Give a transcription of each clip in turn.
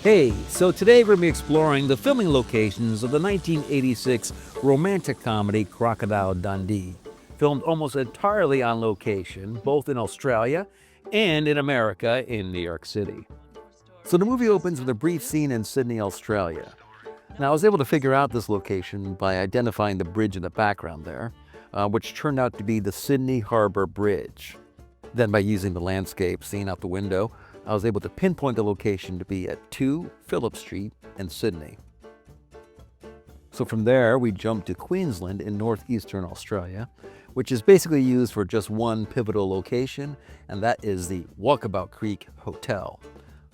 Hey, so today we're going to be exploring the filming locations of the 1986 romantic comedy Crocodile Dundee, filmed almost entirely on location, both in Australia and in America in New York City. So the movie opens with a brief scene in Sydney, Australia. Now, I was able to figure out this location by identifying the bridge in the background there, which turned out to be the Sydney Harbour Bridge. Then by using the landscape seen out the window, I was able to pinpoint the location to be at 2 Phillip Street in Sydney. So from there, we jumped to Queensland in northeastern Australia, which is basically used for just one pivotal location, and that is the Walkabout Creek Hotel,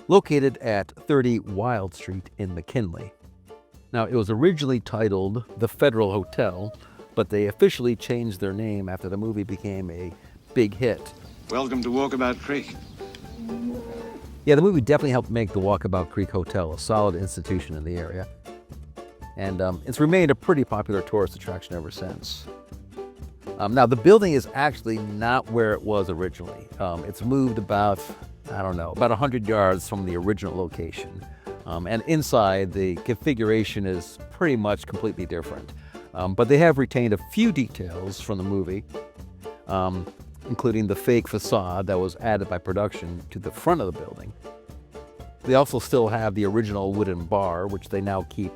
located at 30 Wild Street in McKinley. Now, it was originally titled the Federal Hotel, but they officially changed their name after the movie became a big hit. Welcome to Walkabout Creek. Yeah, the movie definitely helped make the Walkabout Creek Hotel a solid institution in the area. And it's remained a pretty popular tourist attraction ever since. Now, the building is actually not where it was originally. It's moved about 100 yards from the original location. And inside, the configuration is pretty much completely different. But they have retained a few details from the movie, including the fake facade that was added by production to the front of the building. They also still have the original wooden bar, which they now keep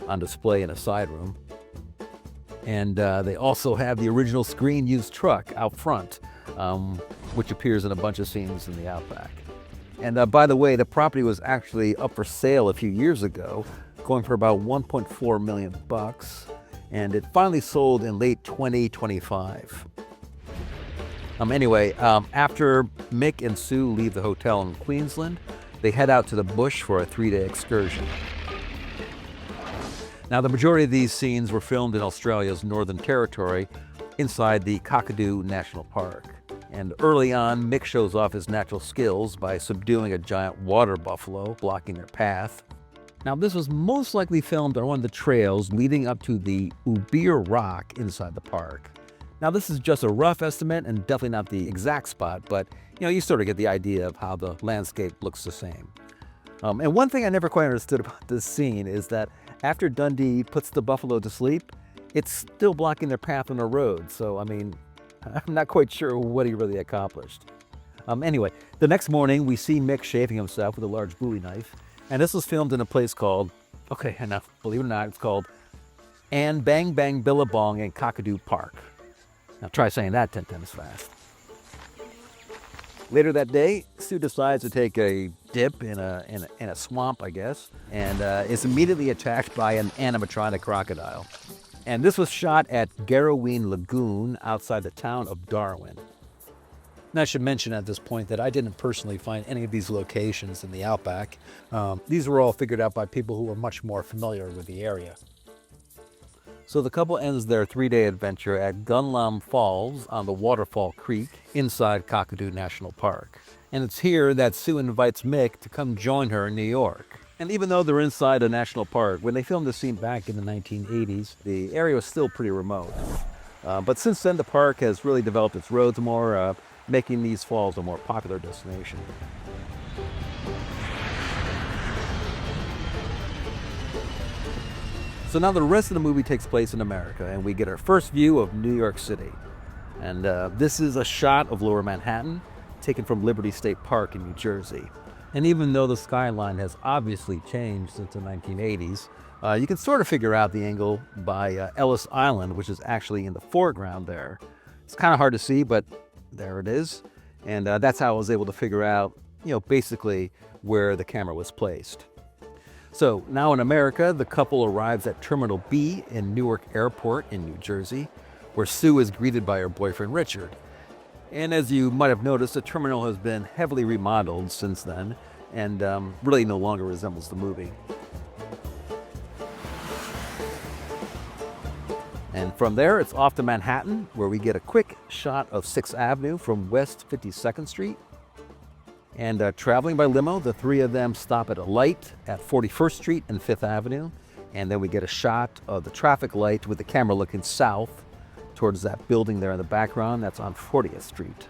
on display in a side room. And they also have the original screen-used truck out front, which appears in a bunch of scenes in the Outback. And by the way, the property was actually up for sale a few years ago, going for about $1.4 million, and it finally sold in late 2025. After Mick and Sue leave the hotel in Queensland, they head out to the bush for a 3-day excursion. Now, the majority of these scenes were filmed in Australia's Northern Territory, inside the Kakadu National Park. And early on, Mick shows off his natural skills by subduing a giant water buffalo, blocking their path. Now, this was most likely filmed on one of the trails leading up to the Ubir Rock inside the park. Now, this is just a rough estimate and definitely not the exact spot, but you sort of get the idea of how the landscape looks the same. And one thing I never quite understood about this scene is that after Dundee puts the buffalo to sleep, it's still blocking their path on the road. So, I'm not quite sure what he really accomplished. The next morning, we see Mick shaving himself with a large Bowie knife, and this was filmed in a place called, believe it or not, it's called An Bang Bang Billabong in Kakadu Park. Now try saying that 10 times fast. Later that day, Sue decides to take a dip in a swamp, I guess, and is immediately attacked by an animatronic crocodile. And this was shot at Garroween Lagoon outside the town of Darwin. Now, I should mention at this point that I didn't personally find any of these locations in the Outback. These were all figured out by people who were much more familiar with the area. So the couple ends their 3-day adventure at Gunlam Falls on the Waterfall Creek inside Kakadu National Park. And it's here that Sue invites Mick to come join her in New York. And even though they're inside a national park, when they filmed this scene back in the 1980s, the area was still pretty remote. But since then, the park has really developed its roads more, making these falls a more popular destination. So now the rest of the movie takes place in America, and we get our first view of New York City. And this is a shot of Lower Manhattan, taken from Liberty State Park in New Jersey. And even though the skyline has obviously changed since the 1980s, you can sort of figure out the angle by Ellis Island, which is actually in the foreground there. It's kind of hard to see, but there it is. And that's how I was able to figure out, basically where the camera was placed. So now in America, the couple arrives at Terminal B in Newark Airport in New Jersey, where Sue is greeted by her boyfriend Richard. And as you might have noticed, the terminal has been heavily remodeled since then and really no longer resembles the movie. And from there, it's off to Manhattan, where we get a quick shot of 6th Avenue from West 52nd Street. And traveling by limo, the three of them stop at a light at 41st Street and 5th Avenue. And then we get a shot of the traffic light with the camera looking south towards that building there in the background. That's on 40th Street.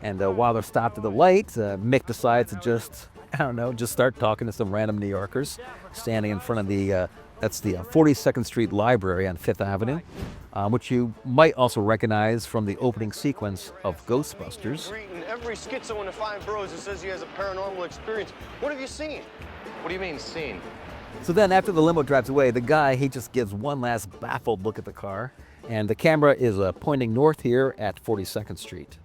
And while they're stopped at the light, Mick decides to just I don't know, just start talking to some random New Yorkers standing in front of the, that's the 42nd Street Library on Fifth Avenue, which you might also recognize from the opening sequence of Ghostbusters. Greeting every schizo in the 5 boroughs that says he has a paranormal experience. What have you seen? What do you mean, seen? So then after the limo drives away, the guy, he just gives one last baffled look at the car, and the camera is pointing north here at 42nd Street.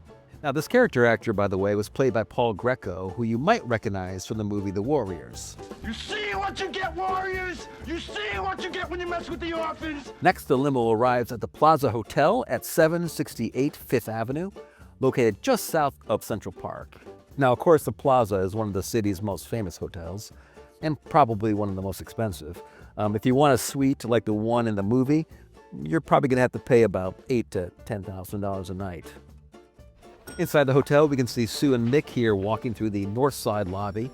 Now, this character actor, by the way, was played by Paul Greco, who you might recognize from the movie The Warriors. You see what you get, Warriors? You see what you get when you mess with the orphans? Next, the limo arrives at the Plaza Hotel at 768 Fifth Avenue, located just south of Central Park. Now, of course, the Plaza is one of the city's most famous hotels, and probably one of the most expensive. If you want a suite like the one in the movie, you're probably gonna have to pay about $8,000 to $10,000 a night. Inside the hotel, we can see Sue and Mick here walking through the north side lobby,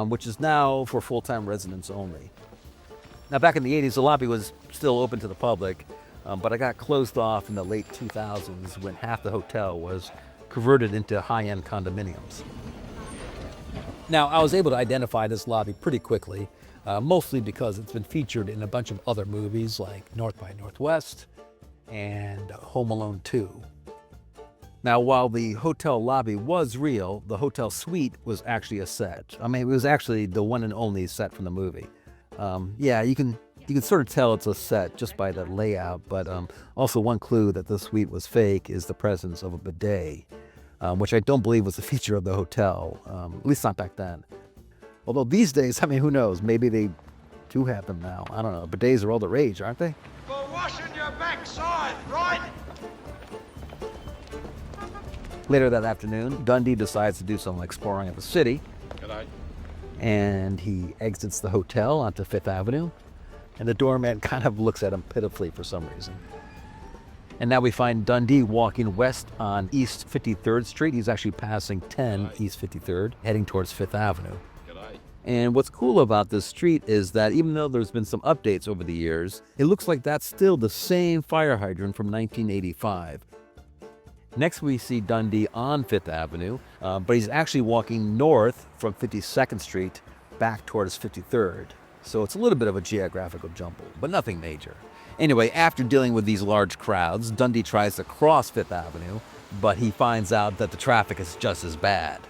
which is now for full-time residents only. Now, back in the 80s, the lobby was still open to the public, but it got closed off in the late 2000s when half the hotel was converted into high-end condominiums. Now, I was able to identify this lobby pretty quickly, mostly because it's been featured in a bunch of other movies like North by Northwest and Home Alone 2. Now, while the hotel lobby was real, the hotel suite was actually a set. I mean, it was actually the one and only set from the movie. Yeah, you can sort of tell it's a set just by the layout, but also one clue that the suite was fake is the presence of a bidet, which I don't believe was a feature of the hotel, at least not back then. Although these days, I mean, who knows? Maybe they do have them now. I don't know. Bidets are all the rage, aren't they? For washing your backside, right? Later that afternoon, Dundee decides to do some exploring of the city. G'day. And he exits the hotel onto Fifth Avenue, and the doorman kind of looks at him pitifully for some reason. And now we find Dundee walking west on East 53rd Street. He's actually passing 10 East 53rd, heading towards Fifth Avenue. G'day. And what's cool about this street is that even though there's been some updates over the years, it looks like that's still the same fire hydrant from 1985. Next, we see Dundee on Fifth Avenue, but he's actually walking north from 52nd Street back towards 53rd. So it's a little bit of a geographical jumble, but nothing major. Anyway, after dealing with these large crowds, Dundee tries to cross Fifth Avenue, but he finds out that the traffic is just as bad.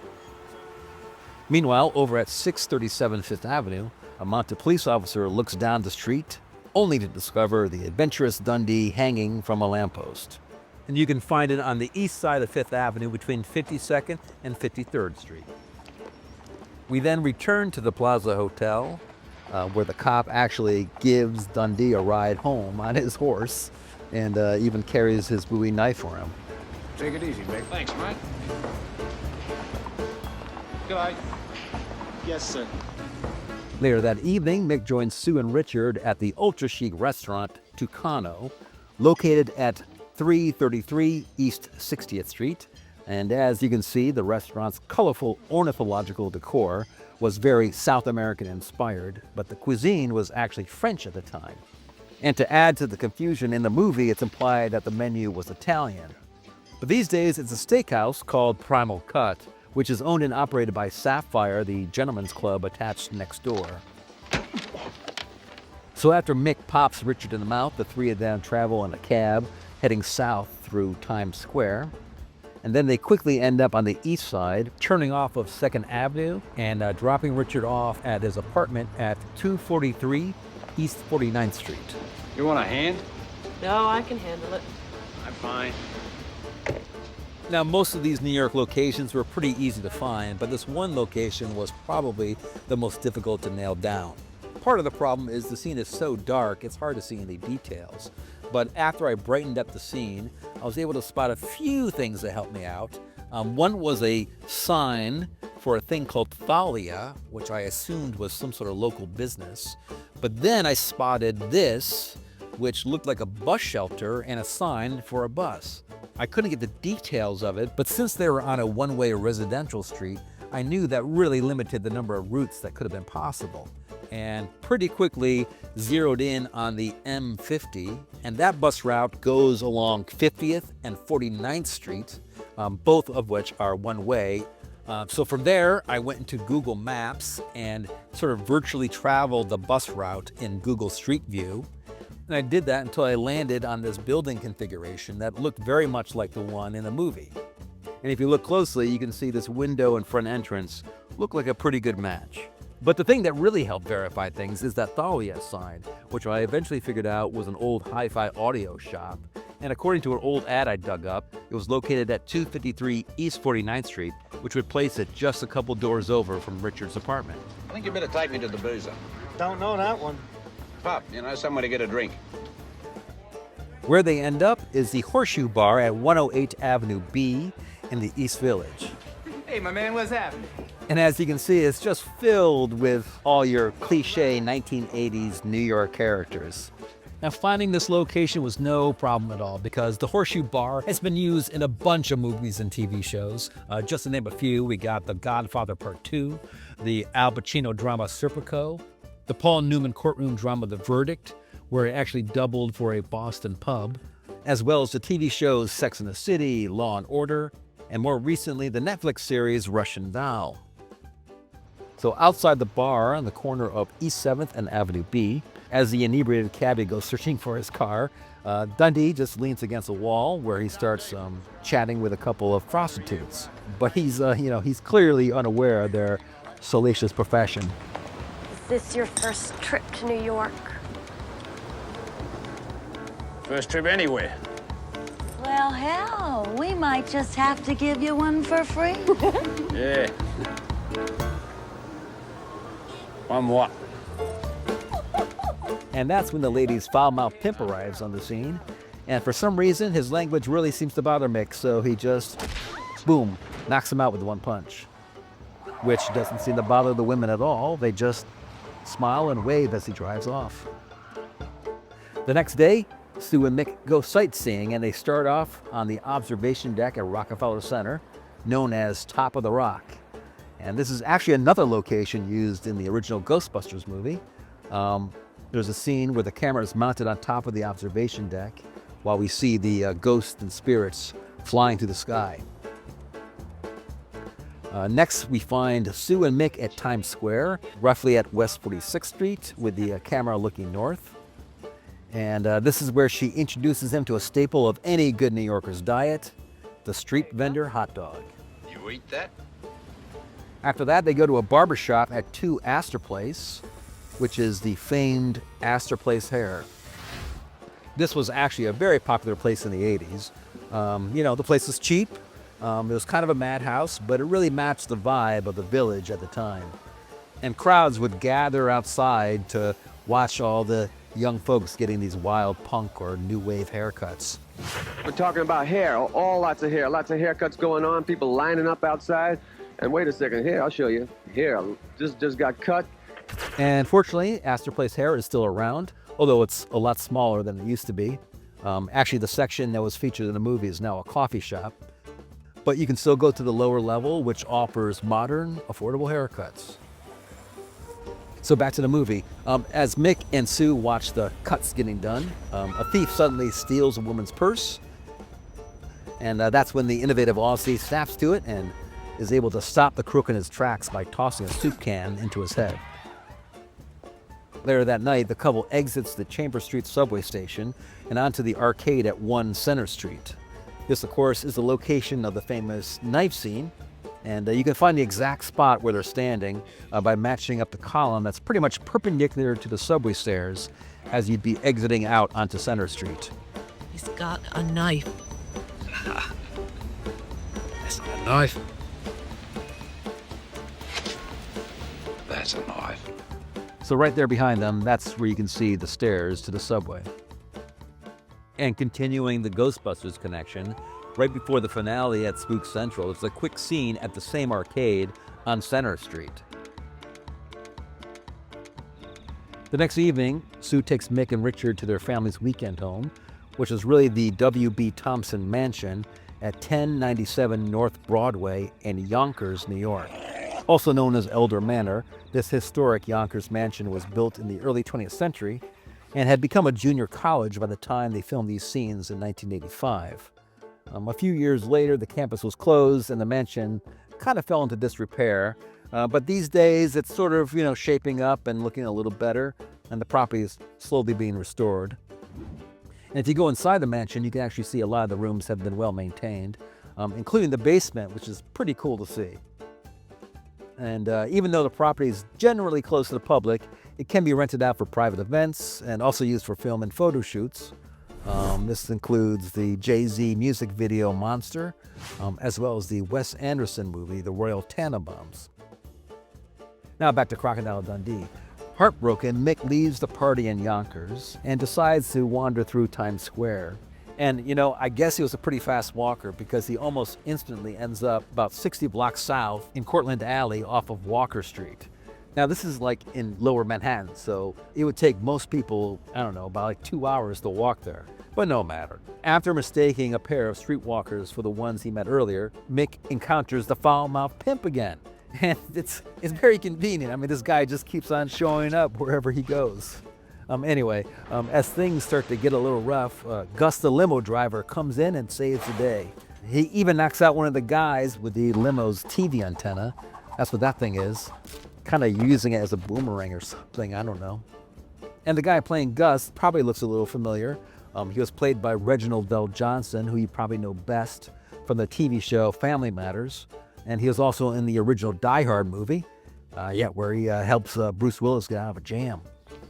Meanwhile, over at 637 Fifth Avenue, a mounted police officer looks down the street, only to discover the adventurous Dundee hanging from a lamppost. And you can find it on the east side of Fifth Avenue between 52nd and 53rd Street. We then return to the Plaza Hotel, where the cop actually gives Dundee a ride home on his horse and even carries his Bowie knife for him. Take it easy, Mick. Thanks, mate. G'day. Yes, sir. Later that evening, Mick joins Sue and Richard at the ultra-chic restaurant Tucano, located at 333 East 60th Street. And as you can see, the restaurant's colorful ornithological decor was very South American inspired, but the cuisine was actually French at the time. And to add to the confusion, in the movie, it's implied that the menu was Italian. But these days, it's a steakhouse called Primal Cut, which is owned and operated by Sapphire, the gentleman's club attached next door. So after Mick pops Richard in the mouth, the three of them travel in a cab, heading south through Times Square. And then they quickly end up on the east side, turning off of 2nd Avenue and dropping Richard off at his apartment at 243 East 49th Street. You want a hand? No, I can handle it. I'm fine. Now, most of these New York locations were pretty easy to find, but this one location was probably the most difficult to nail down. Part of the problem is the scene is so dark, it's hard to see any details. But after I brightened up the scene, I was able to spot a few things that helped me out. One was a sign for a thing called Thalia, which I assumed was some sort of local business. But then I spotted this, which looked like a bus shelter and a sign for a bus. I couldn't get the details of it, but since they were on a one-way residential street, I knew that really limited the number of routes that could have been possible. And pretty quickly zeroed in on the M50, and that bus route goes along 50th and 49th Street, both of which are one way, So from there, I went into Google Maps and sort of virtually traveled the bus route in Google Street View. And I did that until I landed on this building configuration that looked very much like the one in the movie. And if you look closely, you can see this window and front entrance look like a pretty good match. But the thing that really helped verify things is that Thalia sign, which I eventually figured out was an old hi-fi audio shop. And according to an old ad I dug up, it was located at 253 East 49th Street, which would place it just a couple doors over from Richard's apartment. I think you better take me to the boozer. Don't know that one. Pop, somewhere to get a drink. Where they end up is the Horseshoe Bar at 108 Avenue B in the East Village. Hey, my man, what's happening? And as you can see, it's just filled with all your cliche 1980s New York characters. Now, finding this location was no problem at all because the Horseshoe Bar has been used in a bunch of movies and TV shows. Just to name a few, we got The Godfather Part 2, the Al Pacino drama Serpico, the Paul Newman courtroom drama The Verdict, where it actually doubled for a Boston pub, as well as the TV shows Sex and the City, Law and Order, and more recently the Netflix series Russian Doll. So outside the bar on the corner of East 7th and Avenue B, as the inebriated cabbie goes searching for his car, Dundee just leans against a wall where he starts chatting with a couple of prostitutes. But he's clearly unaware of their salacious profession. Is this your first trip to New York? First trip anywhere. Well, hell, we might just have to give you one for free. Yeah. One what? And that's when the lady's foul-mouthed pimp arrives on the scene. And for some reason, his language really seems to bother Mick, so he just, boom, knocks him out with one punch. Which doesn't seem to bother the women at all. They just smile and wave as he drives off. The next day, Sue and Mick go sightseeing, and they start off on the observation deck at Rockefeller Center, known as Top of the Rock. And this is actually another location used in the original Ghostbusters movie. There's a scene where the camera is mounted on top of the observation deck while we see the ghosts and spirits flying through the sky. Next, we find Sue and Mick at Times Square, roughly at West 46th Street, with the camera looking north. And this is where she introduces him to a staple of any good New Yorker's diet, the street vendor hot dog. You eat that? After that, they go to a barber shop at 2 Astor Place, which is the famed Astor Place hair. This was actually a very popular place in the 80s. The place was cheap. It was kind of a madhouse, but it really matched the vibe of the village at the time. And crowds would gather outside to watch all the young folks getting these wild punk or new wave haircuts. We're talking about hair, all lots of haircuts going on, people lining up outside. And wait a second, here, I'll show you. Here, just got cut. And fortunately, Astor Place hair is still around, although it's a lot smaller than it used to be. Actually, the section that was featured in the movie is now a coffee shop. But you can still go to the lower level, which offers modern, affordable haircuts. So back to the movie. As Mick and Sue watch the cuts getting done, a thief suddenly steals a woman's purse. And that's when the innovative Aussie snaps to it and is able to stop the crook in his tracks by tossing a soup can into his head. Later that night, the couple exits the Chambers Street subway station and onto the arcade at 1 Center Street. This, of course, is the location of the famous knife scene, and you can find the exact spot where they're standing by matching up the column that's pretty much perpendicular to the subway stairs as you'd be exiting out onto Center Street. He's got a knife. That's not a knife. That's a knife. So right there behind them, that's where you can see the stairs to the subway. And continuing the Ghostbusters connection, right before the finale at Spook Central, there's a quick scene at the same arcade on Center Street. The next evening, Sue takes Mick and Richard to their family's weekend home, which is really the W.B. Thompson Mansion at 1097 North Broadway in Yonkers, New York. Also known as Elder Manor, this historic Yonkers mansion was built in the early 20th century and had become a junior college by the time they filmed these scenes in 1985. A few years later, the campus was closed and the mansion kind of fell into disrepair. But these days it's sort of, shaping up and looking a little better, and the property is slowly being restored. And if you go inside the mansion, you can actually see a lot of the rooms have been well maintained, including the basement, which is pretty cool to see. And even though the property is generally closed to the public, it can be rented out for private events and also used for film and photo shoots. This includes the Jay-Z music video Monster, as well as the Wes Anderson movie, The Royal Tannenbaums. Now back to Crocodile Dundee. Heartbroken, Mick leaves the party in Yonkers and decides to wander through Times Square. And, I guess he was a pretty fast walker because he almost instantly ends up about 60 blocks south in Cortlandt Alley off of Walker Street. Now, this is like in lower Manhattan, so it would take most people, about like 2 hours to walk there. But no matter. After mistaking a pair of streetwalkers for the ones he met earlier, Mick encounters the foul-mouthed pimp again. And it's very convenient. This guy just keeps on showing up wherever he goes. Anyway, as things start to get a little rough, Gus the limo driver comes in and saves the day. He even knocks out one of the guys with the limo's TV antenna. That's what that thing is. Kind of using it as a boomerang or something, I don't know. And the guy playing Gus probably looks a little familiar. He was played by Reginald Bell Johnson, who you probably know best from the TV show Family Matters. And he was also in the original Die Hard movie, where he helps Bruce Willis get out of a jam.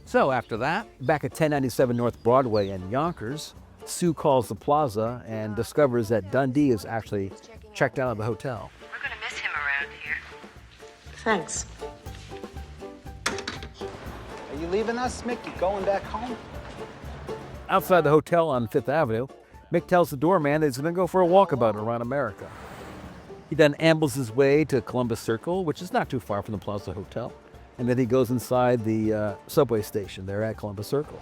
So after that, back at 1097 North Broadway in Yonkers, Sue calls the plaza and discovers that Dundee is actually checked out of the hotel. We're gonna miss him around here. Thanks. Are you leaving us, Mick? You going back home? Outside the hotel on 5th Avenue, Mick tells the doorman that he's going to go for a walkabout around America. He then ambles his way to Columbus Circle, which is not too far from the Plaza Hotel. And then he goes inside the subway station there at Columbus Circle.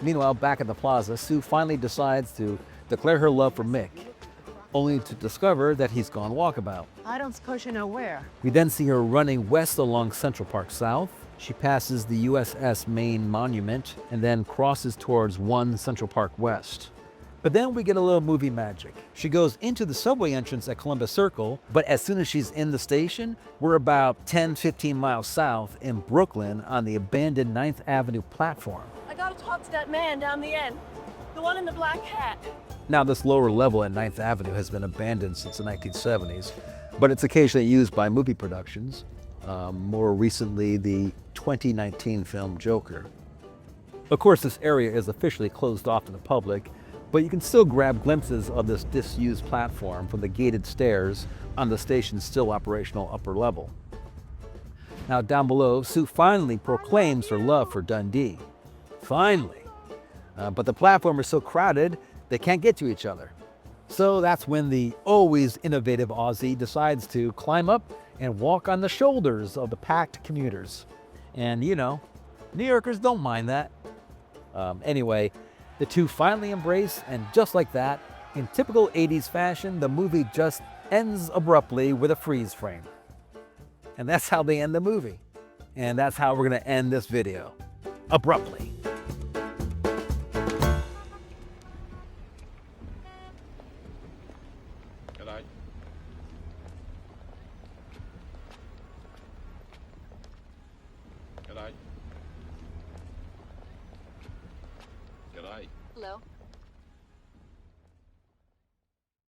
Meanwhile, back at the plaza, Sue finally decides to declare her love for Mick, only to discover that he's gone walkabout. I don't suppose you know where. We then see her running west along Central Park South. She passes the USS Maine Monument and then crosses towards 1 Central Park West. But then we get a little movie magic. She goes into the subway entrance at Columbus Circle, but as soon as she's in the station, we're about 10-15 miles south in Brooklyn on the abandoned 9th Avenue platform. I gotta talk to that man down the end. The one in the black hat. Now, this lower level at 9th Avenue has been abandoned since the 1970s, but it's occasionally used by movie productions. More recently, the 2019 film Joker. Of course, this area is officially closed off to the public, but you can still grab glimpses of this disused platform from the gated stairs on the station's still operational upper level. Now, down below, Sue finally proclaims her love for Dundee. Finally. But the platform is so crowded, they can't get to each other. So that's when the always innovative Aussie decides to climb up and walk on the shoulders of the packed commuters. And New Yorkers don't mind that. Anyway, the two finally embrace, and just like that, in typical 80s fashion, the movie just ends abruptly with a freeze frame. And that's how they end the movie. And that's how we're gonna end this video. Abruptly. G'day.